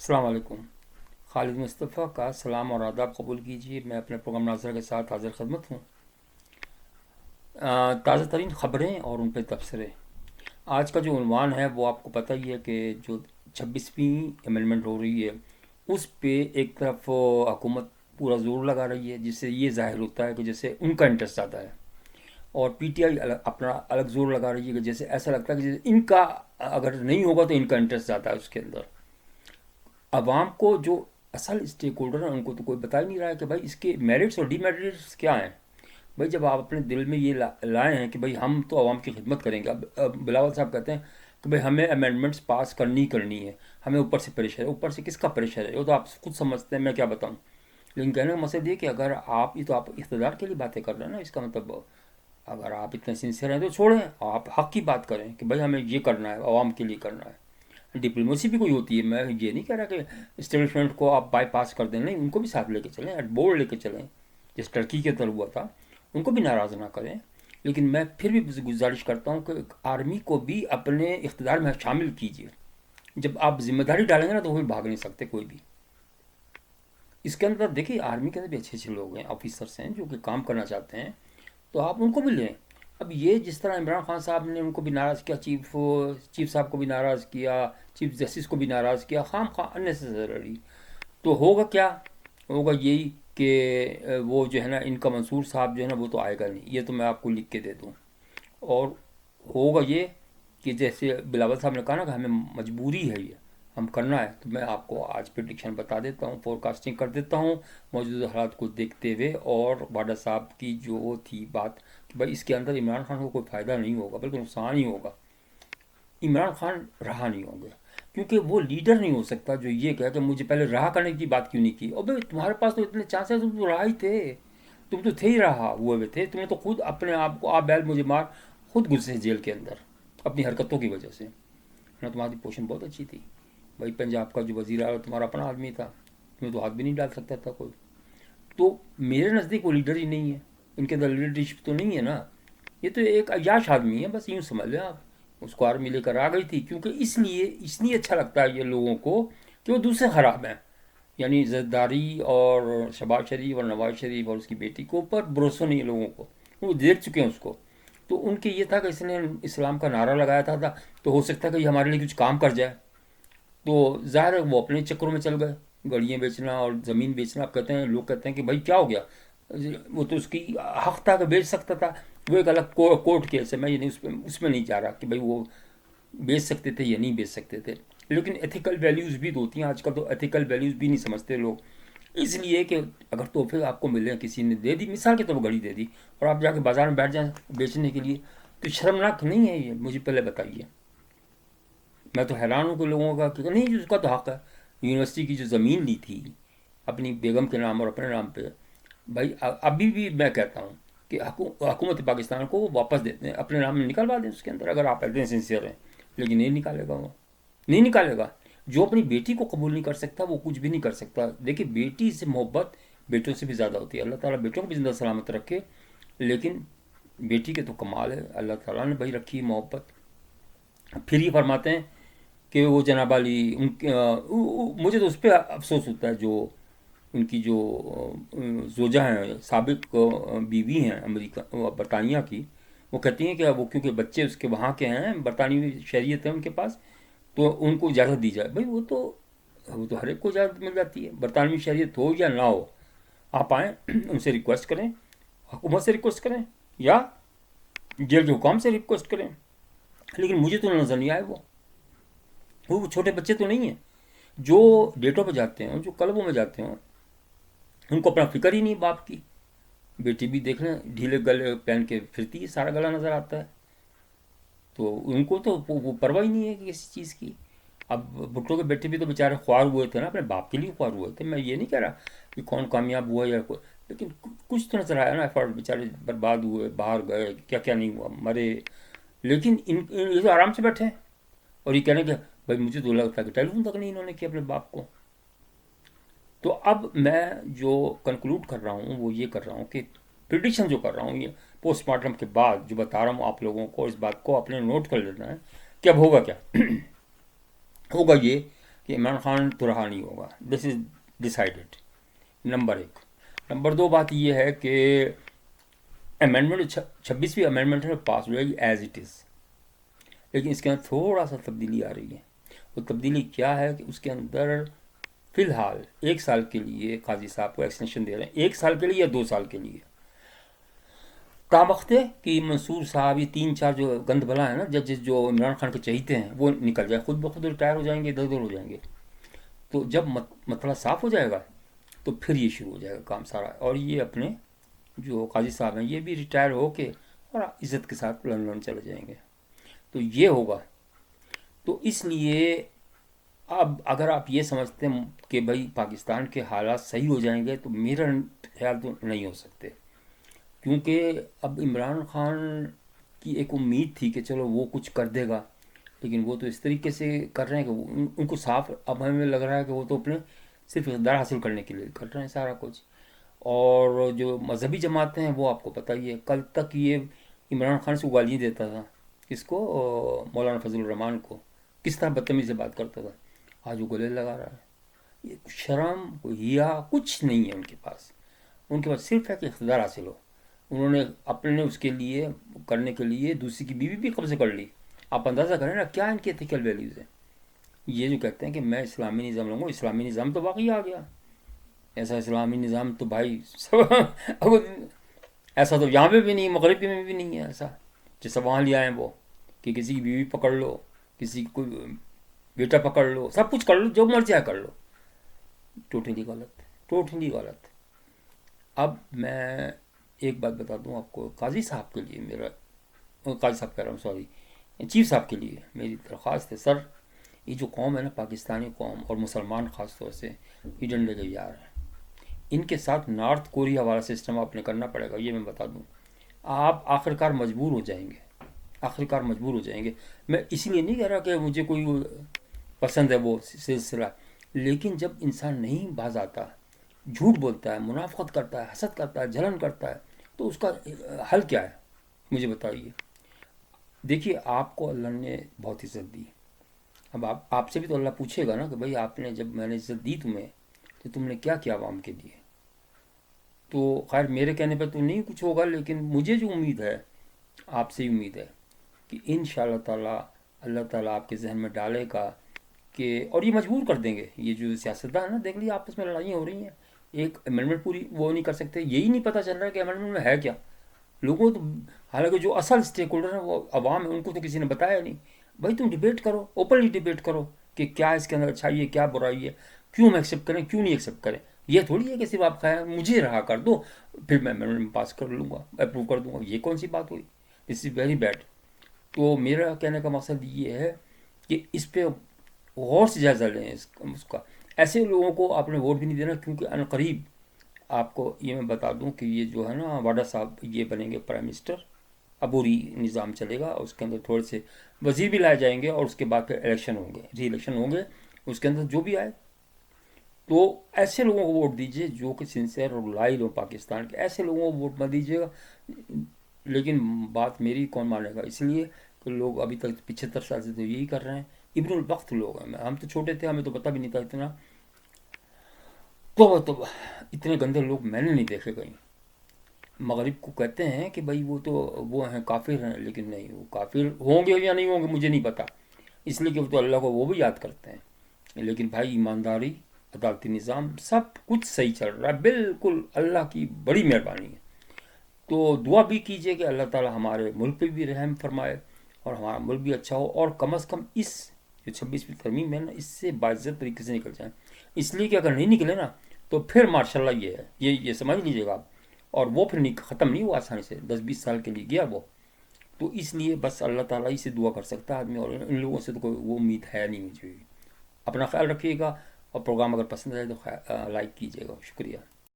अस्सलाम वालेकुम। खालिद मुस्तफ़ा का सलाम और आदाब कबूल कीजिए। मैं अपने प्रोग्राम नाज़र के साथ हाजिर खदमत हूँ। ताज़ा तरीन ख़बरें और उन पर तबसरे। आज का जो उन्वान है वो आपको पता ही है कि जो 26वीं अमेंडमेंट हो रही है उस पे एक तरफ हुकूमत पूरा जोर लगा रही है, जिससे ये ज़ाहिर होता है कि जैसे उनका इंटरेस्ट ज़्यादा है, और पीटीआई अपना अलग जोर लगा रही है कि जैसे ऐसा लगता है कि जैसे इनका अगर नहीं होगा तो इनका इंटरेस्ट ज़्यादा है उसके अंदर। अवाम को जो असल स्टेक होल्डर है उनको तो कोई बता ही नहीं रहा है कि भाई इसके मेरिट्स और डीमेरिट्स क्या हैं। भाई जब आप अपने दिल में ये लाए हैं कि भाई हम तो आवाम की खिदमत करेंगे, अब बिलावल साहब कहते हैं कि भाई हमें अमेंडमेंट्स पास करनी करनी है, हमें ऊपर से प्रेशर है। ऊपर से किसका प्रेशर है वो तो आप खुद समझते हैं, मैं क्या बताऊँ। लेकिन कहने का मकसद ये कि अगर आप ये तो आप इख्तियार के लिए बातें कर रहे हैं ना, इसका मतलब अगर आप इतने सिंसियर हैं तो छोड़ें, आप हक की बात करें कि भाई हमें ये करना है, आवाम के लिए करना है। डिप्लोमेसी भी कोई होती है, मैं ये नहीं कह रहा कि इस्टेब्लिशमेंट को आप बाईपास कर दें, नहीं, उनको भी साथ लेके चलें, एट बोर्ड लेके चलें, जिस टर्की के तरह हुआ था उनको भी नाराज़ ना करें। लेकिन मैं फिर भी गुजारिश करता हूँ कि आर्मी को भी अपने इख्तियार में शामिल कीजिए। जब आप जिम्मेदारी डालेंगे ना तो कोई भाग नहीं सकते कोई भी। इसके अंदर देखिए आर्मी के अंदर भी अच्छे अच्छे लोग हैं, ऑफिसर्स हैं जो कि काम करना चाहते हैं, तो आप उनको भी लें। अब ये जिस तरह इमरान खान साहब ने उनको भी नाराज़ किया, चीफ साहब को भी नाराज़ किया, चीफ जस्टिस को भी नाराज़ किया, खाम खा अननेसेसरी, तो होगा क्या? होगा यही कि वो जो है ना, इनका मंसूर साहब जो है ना वो तो आएगा नहीं, ये तो मैं आपको लिख के दे दूँ। और होगा ये कि जैसे बिलावल साहब ने कहा ना कि हमें मजबूरी है, ये हम करना है, तो मैं आपको आज प्रिडिक्शन बता देता हूँ, फोरकास्टिंग कर देता हूँ मौजूदा हालात को देखते हुए। और वाडा साहब की जो थी बात कि भाई इसके अंदर इमरान खान को कोई फ़ायदा नहीं होगा बल्कि नुकसान ही होगा। इमरान खान रहा नहीं होंगे, क्योंकि वो लीडर नहीं हो सकता जो ये कहे कि मुझे पहले रहा करने की बात क्यों नहीं की। और भाई तुम्हारे पास तो इतने चांसेस, तुम तो रहा ही थे, तुम तो थे ही रहा हुए हुए थे, तुमने तो खुद अपने आप को आप बैल मुझे मार खुद गुस्से जेल के अंदर अपनी हरकतों की वजह से ना। तुम्हारी पोजीशन बहुत अच्छी थी भाई, पंजाब का जो वजीर आला तुम्हारा अपना आदमी था, तुम्हें तो हाथ भी नहीं डाल सकता था कोई। तो मेरे नज़दीक वो लीडर ही नहीं है, इनके अंदर लीडरशिप तो नहीं है ना। ये तो एक अयाश आदमी है, बस यूँ समझ लें आप। उसको आर्मी लेकर आ गई थी क्योंकि इसलिए इसलिए अच्छा लगता है ये लोगों को कि वो दूसरे ख़राब हैं, यानी जरदारी और शहबाज शरीफ और नवाज शरीफ और उसकी बेटी को ऊपर भरोसा नहीं है लोगों को, वो देख चुके हैं उसको। तो उनके ये था कि इसने इस्लाम का नारा लगाया था, तो हो सकता है कि ये हमारे लिए कुछ काम कर जाए। तो ज़ाहिर है वो अपने चक्करों में चल गए, गड़ियाँ बेचना और ज़मीन बेचना। आप कहते हैं, लोग कहते हैं कि भाई क्या हो गया, वो तो उसकी हक था कि बेच सकता था। वो एक अलग कोर्ट केस है, मैं ये नहीं उसमें नहीं जा रहा कि भाई वो बेच सकते थे या नहीं बेच सकते थे। लेकिन एथिकल वैल्यूज़ भी तो होती हैं, आजकल तो एथिकल वैल्यूज़ भी नहीं समझते लोग। इसलिए कि अगर तोहफे आपको मिले, किसी ने दे दी, मिसाल के तौर पर घड़ी दे दी, और आप जाके बाजार में बैठ जाएं बेचने के लिए, तो शर्मनाक नहीं है ये? मुझे पहले बताइए। मैं तो हैरान हूँ कि लोगों का कि नहीं उसका तो हक है। यूनिवर्सिटी की जो ज़मीन ली थी अपनी बेगम के नाम और अपने नाम पे, भाई अभी भी मैं कहता हूँ कि हुकूमत पाकिस्तान को वो वापस देते हैं, अपने नाम में निकलवा दें उसके अंदर, अगर आप इतने सिंसियर हैं। लेकिन नहीं निकालेगा वो, नहीं निकालेगा। जो अपनी बेटी को कबूल नहीं कर सकता वो कुछ भी नहीं कर सकता। देखिए बेटी से मोहब्बत बेटों से भी ज़्यादा होती है। अल्लाह ताला बेटों को भी जिंदा सलामत रखे, लेकिन बेटी के तो कमाल है, अल्लाह ताला ने भाई रखी है मोहब्बत। फिर ये फरमाते हैं कि वो जनाब अली उनके मुझे तो उस पर अफसोस होता है, जो उनकी जो जोजा हैं, साबिक बीवी हैं अमेरिका बरतानिया की, वो कहती हैं कि वो क्योंकि बच्चे उसके वहाँ के हैं, बरतानवी शहरियत है उनके पास, तो उनको इजाज़त दी जाए। भाई वो तो हर एक को इजाज़त मिल जाती है, बरतानवी शहरियत हो या ना हो। आप आएँ उनसे रिक्वेस्ट करें, हुकूमत से रिक्वेस्ट करें या जेल के हुकाम से रिक्वेस्ट करें। लेकिन मुझे तो नज़र नहीं आए वो छोटे बच्चे तो नहीं हैं जो डेटों पे जाते हैं, जो क्लबों में जाते हैं, उनको अपना फिक्र ही नहीं बाप की। बेटी भी देख लें ढीले गले पहन के फिरती है, सारा गला नज़र आता है, तो उनको तो वो परवाह ही नहीं है कि किसी चीज़ की। अब भुट्टो के बेटे भी तो बेचारे ख्वार हुए थे ना, अपने बाप के लिए ख्वार हुए थे। मैं ये नहीं कह रहा कि कौन कामयाब हुआ या कोई, लेकिन कुछ तो नज़र आया ना, एफर्ट, बेचारे बर्बाद हुए, बाहर गए, क्या क्या नहीं हुआ, मरे। लेकिन ये तो आराम से बैठे हैं, और ये कहने के भाई मुझे तो लगता है कि टेलीफोन तक नहीं इन्होंने किया अपने बाप को। तो अब मैं जो कंक्लूड कर रहा हूँ वो ये कर रहा हूँ कि प्रिडिक्शन जो कर रहा हूँ ये पोस्टमार्टम के बाद जो बता रहा हूँ आप लोगों को, इस बात को अपने नोट कर लेना है कि अब होगा क्या। होगा ये کہ عمران خان تو رہا نہیں ہوگا. دس از ڈسائڈیڈ. نمبر ایک. نمبر دو بات یہ ہے کہ امینڈمنٹ 26ویں امینڈمنٹ ہے پاس ہو جائے گی ایز اٹ از، لیکن اس کے اندر تھوڑا سا تبدیلی آ رہی ہے. وہ تبدیلی کیا ہے کہ اس کے اندر فی الحال 1 سال کے لیے قاضی صاحب کو ایکسٹینشن دے رہے ہیں، 1 سال کے لیے یا 2 سال کے لیے. تابخت ہے کہ منصور صاحب، یہ 3-4 جو گند بلا ہیں نا ججز جو عمران خان کے چہیتے ہیں، وہ نکل جائے، خود بخود ریٹائر ہو جائیں گے، ادھر ادھر ہو جائیں گے. تو جب مسئلہ صاف ہو جائے گا تو پھر یہ شروع ہو جائے گا کام سارا. اور یہ اپنے جو قاضی صاحب ہیں یہ بھی ریٹائر ہو کے اور عزت کے ساتھ لندن چلے جائیں گے. تو یہ ہوگا. تو اس لیے اب اگر آپ یہ سمجھتے ہیں کہ بھائی پاکستان کے حالات صحیح ہو جائیں گے، تو میرا خیال تو نہیں ہو سکتے، کیونکہ اب عمران خان کی ایک امید تھی کہ چلو وہ کچھ کر دے گا، لیکن وہ تو اس طریقے سے کر رہے ہیں کہ ان کو صاف اب ہمیں لگ رہا ہے کہ وہ تو اپنے صرف اقتدار حاصل کرنے کے لیے کر رہے ہیں سارا کچھ. اور جو مذہبی جماعتیں ہیں وہ آپ کو پتہ ہی ہے، کل تک یہ عمران خان سے گالیاں دیتا تھا، کس کو؟ مولانا فضل الرحمان کو. کس طرح بدتمیزی سے بات کرتا تھا. آج وہ گلے لگا رہا ہے. یہ شرم کوئی حیا کچھ نہیں ہے ان کے پاس. ان کے پاس صرف ہے کہ اقتدار حاصل ہو. انہوں نے اپنے اس کے لیے کرنے کے لیے دوسری کی بیوی بھی قبضے کر لی. آپ اندازہ کریں نا کیا ان کی ایتھیکل ویلیوز ہیں. یہ جو کہتے ہیں کہ میں اسلامی نظام لوں گا، اسلامی نظام تو واقعی آ گیا. ایسا اسلامی نظام تو بھائی ایسا تو یہاں پہ بھی نہیں، مغرب میں بھی نہیں ہے ایسا جیسا وہاں لے آئے وہ، کہ کسی کی بیوی پکڑ لو، کسی کی کوئی بیٹا پکڑ لو، سب کچھ کر لو، جو مرضی کر لو. ٹوٹلی غلط، ٹوٹلی غلط. اب میں ایک بات بتا دوں آپ کو، قاضی صاحب کے لیے میرا، قاضی صاحب کہہ رہا ہوں سوری، چیف صاحب کے لیے میری درخواست ہے. سر یہ جو قوم ہے نا، پاکستانی قوم اور مسلمان خاص طور سے، یہ ڈنڈے کے یار ہیں. ان کے ساتھ نارتھ کوریا والا سسٹم آپ نے کرنا پڑے گا، یہ میں بتا دوں. آپ آخرکار مجبور ہو جائیں گے، آخرکار مجبور ہو جائیں گے. میں اسی لیے نہیں کہہ رہا کہ مجھے کوئی پسند ہے وہ سلسلہ، لیکن جب انسان نہیں باز آتا، جھوٹ بولتا ہے، منافقت کرتا ہے، حسد کرتا ہے، جلن کرتا ہے، تو اس کا حل کیا ہے مجھے بتائیے. دیکھیے آپ کو اللہ نے بہت عزت دی. اب آپ سے بھی تو اللہ پوچھے گا نا کہ بھائی آپ نے، جب میں نے عزت دی تمہیں، تو تم نے کیا کیا عوام کے لیے. تو خیر میرے کہنے پہ تو نہیں کچھ ہوگا، لیکن مجھے جو امید ہے، آپ سے امید ہے کہ انشاءاللہ تعالیٰ اللہ تعالیٰ آپ کے ذہن میں ڈالے گا کہ، اور یہ مجبور کر دیں گے. یہ جو سیاستدان ہیں نا، دیکھ لیے آپس میں لڑائیاں ہو رہی ہیں، ایک امینڈمنٹ پوری وہ نہیں کر سکتے. یہی نہیں پتہ چل رہا ہے کہ امینڈمنٹ میں ہے کیا. لوگوں تو، حالانکہ جو اصل اسٹیک ہولڈر ہیں وہ عوام ہے، ان کو تو کسی نے بتایا نہیں. بھائی تم ڈیبیٹ کرو، اوپنلی ڈیبیٹ کرو کہ کیا اس کے اندر اچھائی ہے، کیا برائی ہے، کیوں ہم ایکسیپٹ کریں، کیوں نہیں ایکسیپٹ کریں. یہ تھوڑی ہے کہ صرف آپ خیال مجھے رہا کر دو، پھر میں امینڈمنٹ پاس کر لوں گا، اپروو کر دوں گا. یہ کون سی بات ہوئی؟ دس از ویری بیڈ. تو میرا کہنے کا مقصد یہ ہے کہ اس پہ غور سے جائزہ لیں اس کا. ایسے لوگوں کو آپ نے ووٹ بھی نہیں دینا، کیونکہ ان قریب آپ کو یہ میں بتا دوں کہ یہ جو ہے نا واڈا صاحب یہ بنیں گے پرائم منسٹر. عبوری نظام چلے گا، اس کے اندر تھوڑے سے وزیر بھی لائے جائیں گے، اور اس کے بعد پھر الیکشن ہوں گے، ری الیکشن ہوں گے. اس کے اندر جو بھی آئے، تو ایسے لوگوں کو ووٹ دیجیے جو کہ سنسیئر اور لائل ہو پاکستان کے. ایسے لوگوں کو ووٹ مت دیجیے گا. لیکن بات میری کون مانے گا، اس لیے کہ لوگ ابھی تک 75 سال سے تو یہی کر رہے ہیں. ابن الوقت لوگ ہیں، ہم تو چھوٹے تھے، ہمیں تو پتہ بھی نہیں تھا اتنا. تو اتنے گندے لوگ میں نے نہیں دیکھے کہیں. مغرب کو کہتے ہیں کہ بھائی وہ تو وہ ہیں کافر ہیں، لیکن نہیں، وہ کافر ہوں گے یا نہیں ہوں گے مجھے نہیں پتہ، اس لیے کہ وہ تو اللہ کو وہ بھی یاد کرتے ہیں. لیکن بھائی ایمانداری، عدالتی نظام، سب کچھ صحیح چل رہا ہے بالکل، اللہ کی بڑی مہربانی ہے. تو دعا بھی کیجئے کہ اللہ تعالی ہمارے ملک پہ بھی رحم فرمائے اور ہمارا ملک بھی اچھا ہو، اور کم از کم اس جو 26ویں ترمیم ہے نا، اس سے باعزت طریقے سے نکل جائیں. اس لیے کہ اگر نہیں نکلے نا تو پھر ماشاءاللہ یہ ہے، یہ سمجھ لیجیے گا آپ. اور وہ پھر ختم نہیں ہوا آسانی سے، 10-20 سال کے لیے گیا وہ. تو اس لیے بس اللہ تعالیٰ ہی سے دعا کر سکتا ہے آدمی، اور ان لوگوں سے تو کوئی وہ امید ہے نہیں مجھے. اپنا خیال رکھیے گا، اور پروگرام اگر پسند آئے تو لائک کیجیے گا. شکریہ.